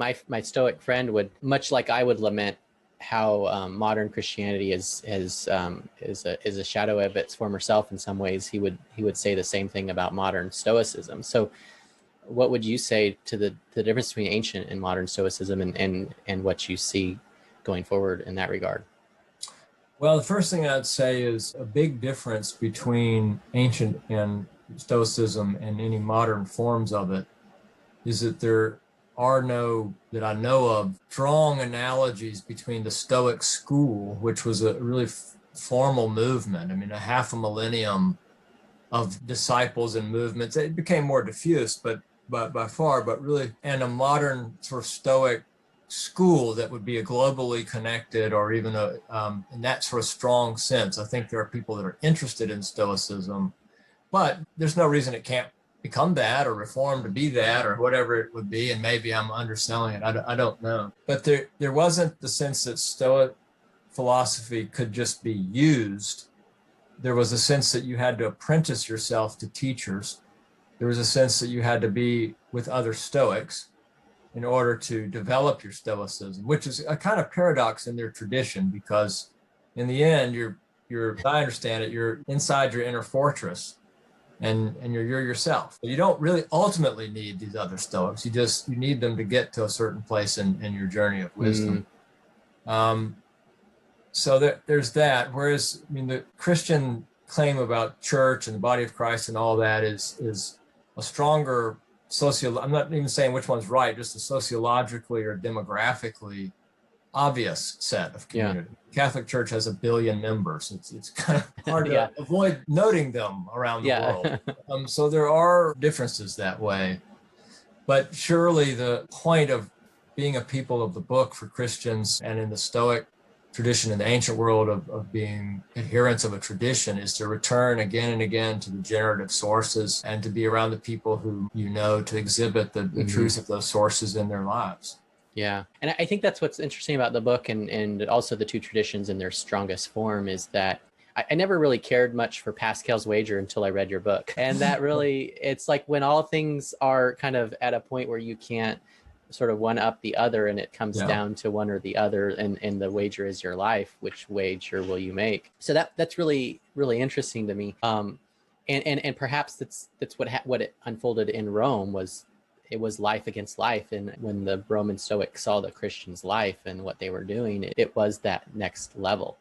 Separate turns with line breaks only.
My Stoic friend would, much like I would lament how modern Christianity is a shadow of its former self in some ways, he would say the same thing about modern Stoicism. So what would you say to the difference between ancient and modern Stoicism, and what you see going forward in that regard?
Well, the first thing I'd say is a big difference between ancient and Stoicism and any modern forms of it is that there are no, that I know of, strong analogies between the Stoic school, which was a really formal movement. I mean, a half a millennium of disciples and movements. It became more diffuse, but by far, but really, and a modern sort of Stoic school that would be a globally connected, or even in that sort of strong sense. I think there are people that are interested in Stoicism, but there's no reason it can't become that or reform to be that or whatever it would be. And maybe I'm underselling it. I don't know. But there wasn't the sense that Stoic philosophy could just be used. There was a sense that you had to apprentice yourself to teachers. There was a sense that you had to be with other Stoics in order to develop your Stoicism, which is a kind of paradox in their tradition, because in the end, you're, as I understand it, you're inside your inner fortress, and you're yourself. You don't really ultimately need these other Stoics. You need them to get to a certain place in your journey of wisdom. So there's that. Whereas, I mean, the Christian claim about church and the body of Christ and all that is a stronger I'm not even saying which one's right, just a sociologically or demographically obvious set of community. Yeah. Catholic Church has 1 billion members. It's kind of hard to avoid noting them around the world. So there are differences that way. But surely the point of being a people of the book for Christians, and in the Stoic tradition in the ancient world of being adherents of a tradition, is to return again and again to the generative sources and to be around the people who you know, to exhibit the truth of those sources in their lives.
Yeah. And I think that's what's interesting about the book, and also the two traditions in their strongest form, is that I never really cared much for Pascal's wager until I read your book. And that really, it's like when all things are kind of at a point where you can't sort of one up the other, and it comes down to one or the other, and the wager is your life. Which wager will you make? So that's really, really interesting to me. And perhaps that's what it unfolded in Rome was. It was life against life. And when the Roman Stoics saw the Christians' life and what they were doing, it was that next level.